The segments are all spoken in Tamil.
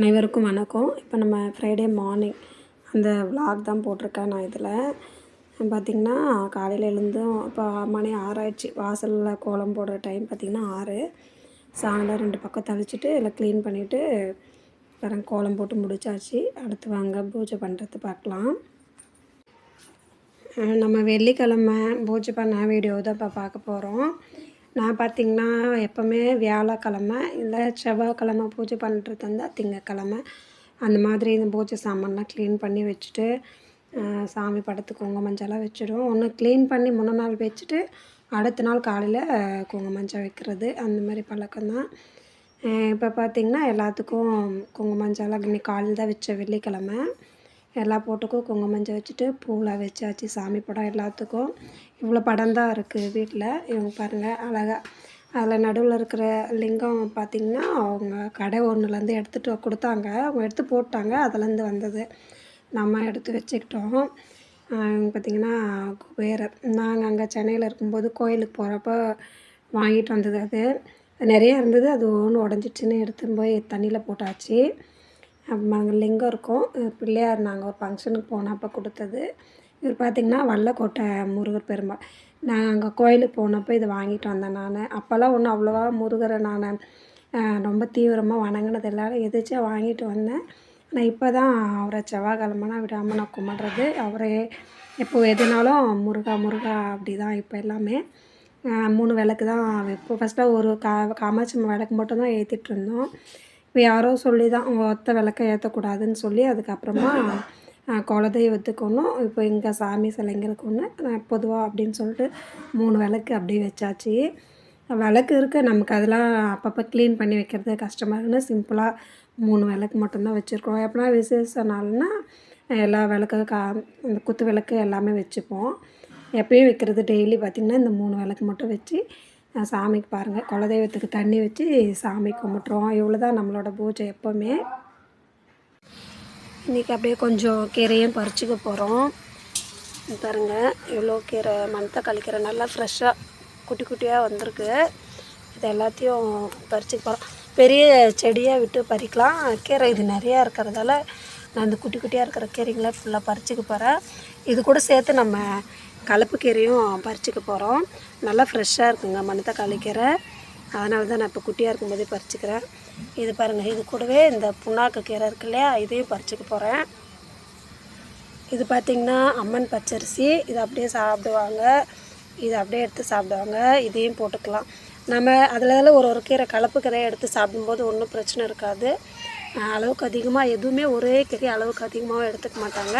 அனைவருக்கும் வணக்கம். இப்போ நம்ம ஃப்ரைடே மார்னிங் அந்த விலாக் தான் போட்டிருக்கேன். நான் இதில் பார்த்திங்கன்னா காலையில் எழுந்தும் இப்போ மணி 6 ஆயிடுச்சு. வாசலில் கோலம் போடுற டைம் பார்த்திங்கன்னா 6. சாயந்தரம் 2 பக்கம் தெளிச்சிட்டு எல்லாம் க்ளீன் பண்ணிவிட்டு வேறு கோலம் போட்டு முடிச்சாச்சு. அடுத்து வாங்க பூஜை பண்ணுறது பார்க்கலாம். நம்ம வெள்ளிக்கிழமை பூஜை பண்ண வீடியோ தான் இப்போ பார்க்க போகிறோம். நான் பார்த்திங்கன்னா எப்போவுமே வியாழக்கிழமை இல்லை செவ்வாய்க்கிழமை பூஜை பண்ணுறது இருந்தால் திங்கக்கிழமை அந்த மாதிரி இந்த பூஜை சாமான்லாம் க்ளீன் பண்ணி வச்சுட்டு சாமி படத்துக்கு குங்குமஞ்செல்லாம் வச்சுடுவோம். ஒன்று க்ளீன் பண்ணி முன்ன நாள் வச்சுட்டு அடுத்த நாள் காலையில் குங்குமஞ்சள் வைக்கிறது அந்த மாதிரி பழக்கம்தான். இப்போ பார்த்திங்கன்னா எல்லாத்துக்கும் குங்குமஞ்செல்லாம் இன்னைக்கு காலையில் தான் வச்ச வெள்ளிக்கிழமை எல்லா போட்டுக்கும் குங்குமஞ்சள் வச்சுட்டு பூவில் வச்சாச்சு. சாமி படம் எல்லாத்துக்கும் இவ்வளோ படம் தான் இருக்குது வீட்டில். இவங்க பாருங்கள் அழகாக அதில் நடுவில் இருக்கிற லிங்கம் பார்த்திங்கன்னா அவங்க கடை ஒன்றுலேருந்து எடுத்துகிட்டு கொடுத்தாங்க. அவங்க எடுத்து போட்டாங்க, அதுலேருந்து வந்தது நம்ம எடுத்து வச்சுக்கிட்டோம். பார்த்திங்கன்னா குபேரர் நாங்கள் அங்கே சென்னையில் இருக்கும்போது கோயிலுக்கு போகிறப்ப வாங்கிட்டு வந்தது. அது நிறைய இருந்தது, அது ஒன்று உடஞ்சிச்சின்னு எடுத்துன்னு போய் தண்ணியில் போட்டாச்சு. அங்கே லிங்கம் இருக்கும். பிள்ளையார் நாங்கள் ஒரு ஃபங்க்ஷனுக்கு போனப்போ கொடுத்தது. இவர் பார்த்திங்கன்னா வல்லக்கோட்டை முருகர் பெருமாள். நான் அங்கே கோயிலுக்கு போனப்போ இதை வாங்கிட்டு வந்தேன். நான் அப்போல்லாம் ஒன்றும் அவ்வளோவா முருகரை நான் ரொம்ப தீவிரமாக வணங்கினது எல்லாரும் எதாச்சும் வாங்கிட்டு வந்தேன். நான் இப்போ தான் அவரை செவ்வாய்க்கிழமைனா விடாமல் நான் கும்பிட்றது. அவரே எப்போ எதுனாலும் முருகா முருகா அப்படி தான் இப்போ எல்லாமே. 3 விளக்கு தான் இப்போ ஃபஸ்ட்டாக ஒரு காமாட்சி விளக்கு மட்டும் தான் ஏற்றிட்டு இருந்தோம். இப்போ யாரோ சொல்லி தான் ஒத்த விளக்க ஏற்றக்கூடாதுன்னு சொல்லி அதுக்கப்புறமா குலதெய்வத்துக்கு ஒன்றும் இப்போ இங்கே சாமி சிலைங்களுக்கு ஒன்று பொதுவாக அப்படின்னு சொல்லிட்டு 3 விளக்கு அப்படியே வச்சாச்சு. விளக்கு இருக்குது நமக்கு, அதெல்லாம் அப்பப்போ க்ளீன் பண்ணி வைக்கிறது கஷ்டமாக இருக்குன்னு சிம்பிளாக 3 விளக்கு மட்டும்தான் வச்சுருக்கோம். எப்படின்னா விசேஷ நாள்னா எல்லா விளக்கு இந்த குத்து விளக்கு எல்லாமே வச்சுப்போம். எப்பயும் வைக்கிறது டெய்லி பார்த்திங்கன்னா இந்த 3 விளக்கு மட்டும் வச்சு சாமிக்கு பாருங்கள் குலதெய்வத்துக்கு தண்ணி வச்சு சாமி கும்பிட்ருவோம். இவ்வளோ தான் நம்மளோட பூஜை எப்போவுமே. இன்றைக்கி அப்படியே கொஞ்சம் கீரையும் பறிச்சுக்க போகிறோம். பாருங்கள் இவ்வளோ கீரை மணத்தக்காளி கீரை நல்லா ஃப்ரெஷ்ஷாக குட்டி குட்டியாக வந்திருக்கு. இது எல்லாத்தையும் பறிச்சுக்க போகிறோம். பெரிய செடியாக விட்டு பறிக்கலாம். கீரை இது நிறையா இருக்கிறதால நான் இந்த குட்டி குட்டியாக இருக்கிற கீரைங்களை ஃபுல்லாக பறிச்சுக்க போகிறேன். இது கூட சேர்த்து நம்ம கலப்பு கீரையும் பறிச்சுக்க போகிறோம். நல்லா ஃப்ரெஷ்ஷாக இருக்குங்க மணத்தக்காளி கீரை, அதனால தான் நான் இப்போ குட்டியாக இருக்கும்போதே பறிச்சுக்கிறேன். இது பாருங்கள், இது கூடவே இந்த புண்ணாக்கு கீரை இருக்கு இல்லையா, இதையும் பறிச்சுக்க போகிறேன். இது பார்த்திங்கன்னா அம்மன் பச்சரிசி, இது அப்படியே சாப்பிடுவாங்க, இது அப்படியே எடுத்து சாப்பிடுவாங்க. இதையும் போட்டுக்கலாம். நம்ம அதில் ஒரு கீரை கலப்பு கீரையை எடுத்து சாப்பிடும்போது ஒன்றும் பிரச்சனை இருக்காது. அளவுக்கு அதிகமாக எதுவுமே ஒரே கீரை அளவுக்கு அதிகமாக எடுத்துக்க மாட்டாங்க.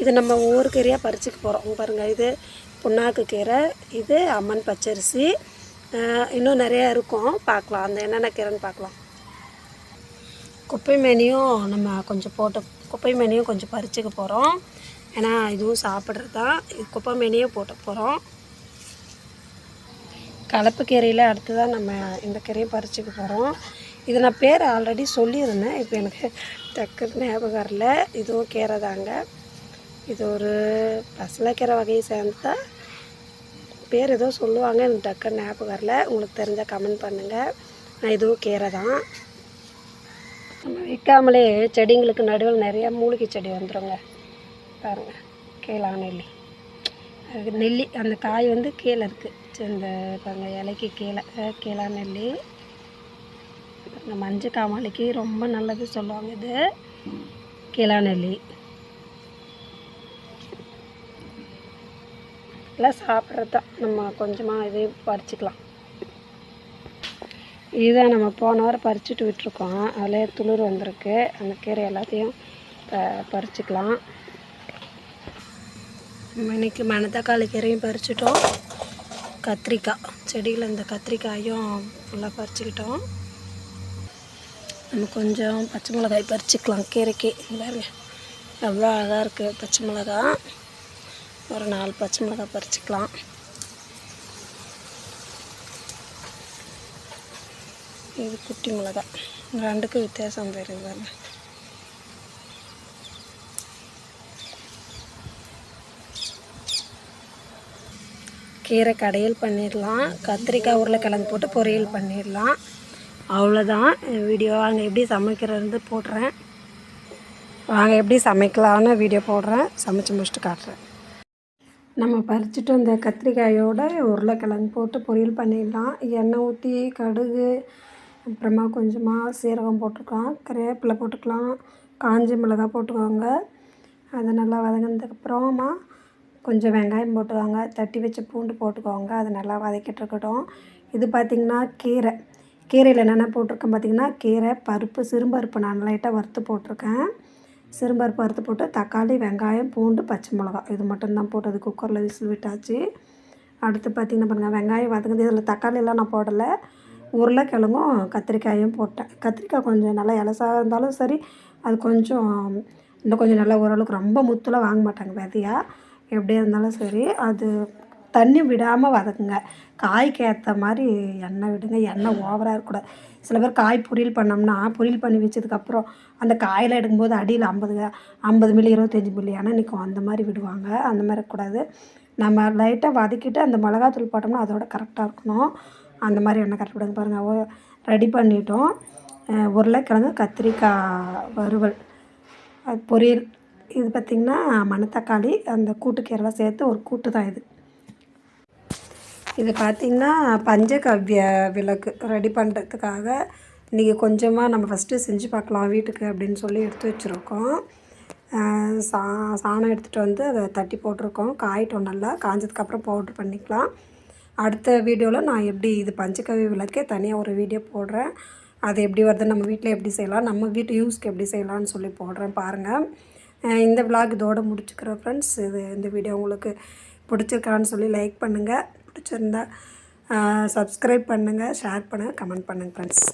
இது நம்ம ஒவ்வொரு கீரையாக பறிச்சுக்க போகிறோம். பாருங்கள், இது புண்ணாக்கு கீரை, இது அம்மன் பச்சரிசி, இன்னும் நிறையா இருக்கும். பார்க்கலாம் அந்த என்னென்ன கீரைன்னு பார்க்கலாம். குப்பை மேனியும் நம்ம கொஞ்சம் போட்டு குப்பை மேனியும் கொஞ்சம் பறிச்சுக்க போகிறோம். ஏன்னா இதுவும் சாப்பிட்றது தான். இது குப்பை மேனியும் போட்டு போகிறோம். கலப்பு கீரையில் அடுத்து தான் நம்ம இந்த கீரையும் பறிச்சுக்க போகிறோம். இது நான் பேர் ஆல்ரெடி சொல்லியிருந்தேன், இப்போ எனக்கு டக்குன்னு ஞாபகம் வரல. இதுவும் கீரை தாங்க. இது ஒரு பசலைக்கீரை வகையை சேர்ந்தா பேர் ஏதோ சொல்லுவாங்க, எனக்கு டக்குன்னு ஞாபகம் வரல. உங்களுக்கு தெரிஞ்சால் கமெண்ட் பண்ணுங்கள். நான் இதுவும் கீரை தான். நம்ம வைக்காமலே செடிங்களுக்கு நடுவில் நிறையா மூலிகை செடி வந்துடுங்க. பாருங்கள், கீழா நெல்லி, அது நெல்லி அந்த காய் வந்து கீழே இருக்குது. இந்த பாருங்கள் இலைக்கு கீழே கீழா நெல்லி. இந்த மஞ்சள் காமாலைக்கு ரொம்ப நல்லது சொல்லுவாங்க. இது கீழா நெல்லி எல்லாம் சாப்பிட்றது தான். நம்ம கொஞ்சமாக இதையும் பறிச்சுக்கலாம். இதுதான் நம்ம போன வாரம் பறிச்சுட்டு விட்டுருக்கோம், அதிலே துளிர் வந்திருக்கு. அந்த கீரை எல்லாத்தையும் பறிச்சுக்கலாம். நம்ம இன்றைக்கி மணத்தக்காளி கீரையும் பறிச்சிட்டோம். கத்திரிக்காய் செடியில் இந்த கத்திரிக்காயும் ஃபுல்லாக பறிச்சுக்கிட்டோம். நம்ம கொஞ்சம் பச்சை மிளகாய் பறிச்சுக்கலாம் கீரைக்கு. பாருங்க எவ்வளோ அழகாக இருக்குது பச்சை மிளகா. ஒரு 4 பச்சை மிளகாய் பறிச்சுக்கலாம். இது குட்டி மிளகாய், ரெண்டுக்கும் வித்தியாசம் தெரியுது. கீரை கடையில் பண்ணிடலாம். கத்திரிக்காய் உருளைக்கிழங்கு போட்டு பொரியல் பண்ணிடலாம். அவ்வளோதான் வீடியோ. வாங்க எப்படி சமைக்கிறது போடுறேன். வாங்க எப்படி சமைக்கலான்னு வீடியோ போடுறேன். சமைச்சு முடிச்சுட்டு காட்டுறேன். நம்ம பறிச்சுட்டு வந்த கத்திரிக்காயோட உருளைக்கிழங்கு போட்டு பொரியல் பண்ணிடலாம். எண்ணெய் ஊற்றி கடுகு, அப்புறமா கொஞ்சமாக சீரகம் போட்டுக்கலாம், கருவேப்பிலை போட்டுக்கலாம், காஞ்ச மிளகாய் போட்டுக்கோங்க. அது நல்லா வதங்கினதுக்கப்புறமா கொஞ்சம் வெங்காயம் போட்டுக்கோங்க, தட்டி வச்ச பூண்டு போட்டுக்கோங்க. அது நல்லா வதக்கிட்டு இருக்கட்டும். இது பார்த்திங்கன்னா கீரையில் என்னென்ன போட்டிருக்கேன் பார்த்திங்கன்னா, கீரை, பருப்பு, சிறுபருப்பு நான் லைட்டாக வறுத்து போட்டிருக்கேன். சிறுபருப்பு வறுத்து போட்டு தக்காளி, வெங்காயம், பூண்டு, பச்சை மிளகா இது மட்டும்தான் போட்டு அது குக்கரில் விசில் விட்டாச்சு. அடுத்து பார்த்திங்கன்னா பாருங்கள், வெங்காயம் வதங்குது. இதில் தக்காளியெல்லாம் நான் போடலை. உருளைக்கிழங்கும் கத்திரிக்காயும் போட்டேன். கத்திரிக்காய் கொஞ்சம் நல்லா இலசாக இருந்தாலும் சரி, அது கொஞ்சம் இன்னும் கொஞ்சம் நல்லா ஓரளவுக்கு ரொம்ப முத்தலாம் வாங்க மாட்டாங்க விதையாக. எப்படியா இருந்தாலும் சரி, அது தண்ணி விடாமல் வதக்குங்க. காய்க்கு ஏற்ற மாதிரி எண்ணெய் விடுங்க. எண்ணெய் ஓவராக இருக்கக்கூடாது. சில பேர் காய் பொரியல் பண்ணோம்னா பொரியல் பண்ணி வச்சதுக்கப்புறம் அந்த காயில் எடுக்கும்போது அடியில் 50 மில்லி 25 மில்லி எண்ணெய் நிற்கும். அந்த மாதிரி விடுவாங்க. அந்த மாதிரி இருக்கக்கூடாது. நம்ம லைட்டாக வதக்கிட்டு அந்த மிளகாத்தூள் போட்டோம்னா அதோட கரெக்டாக இருக்கணும். அந்த மாதிரி எண்ணெய் கரெக்ட் விடுங்க. பாருங்கள், ரெடி பண்ணிட்டோம். உருளைக்கிழங்கு கத்திரிக்காய் வறுவல் அது பொரியல். இது பார்த்திங்கன்னா மணத்தக்காளி அந்த கூட்டுக்கீரைலாம் சேர்த்து ஒரு கூட்டு தான் இது. இது பார்த்திங்கன்னா பஞ்சகவ்ய விளக்கு ரெடி பண்ணுறதுக்காக இன்றைக்கி கொஞ்சமாக நம்ம ஃபஸ்ட்டு செஞ்சு பார்க்கலாம் வீட்டுக்கு அப்படின்னு சொல்லி எடுத்து வச்சுருக்கோம். சாணம் எடுத்துகிட்டு வந்து அதை தட்டி போட்டிருக்கோம். காயிட்டோம் நல்லா. காஞ்சதுக்கப்புறம் பவுட்ரு பண்ணிக்கலாம். அடுத்த வீடியோவில் நான் எப்படி இது பஞ்சகவ்ய விளக்கே தனியாக ஒரு வீடியோ போடுறேன். அது எப்படி வருது, நம்ம வீட்டில் எப்படி செய்யலாம், நம்ம வீட்டு யூஸ்க்கு எப்படி செய்யலாம்னு சொல்லி போடுறேன் பாருங்கள். இந்த விளாக் இதோடு முடிச்சுக்கிறேன் ஃப்ரெண்ட்ஸ். இந்த வீடியோ உங்களுக்கு பிடிச்சிருக்கான்னு சொல்லி லைக் பண்ணுங்கள். பிடிச்சிருந்தா சப்ஸ்கிரைப் பண்ணுங்கள், ஷேர் பண்ணுங்கள், கமெண்ட் பண்ணுங்கள் ஃப்ரெண்ட்ஸ்.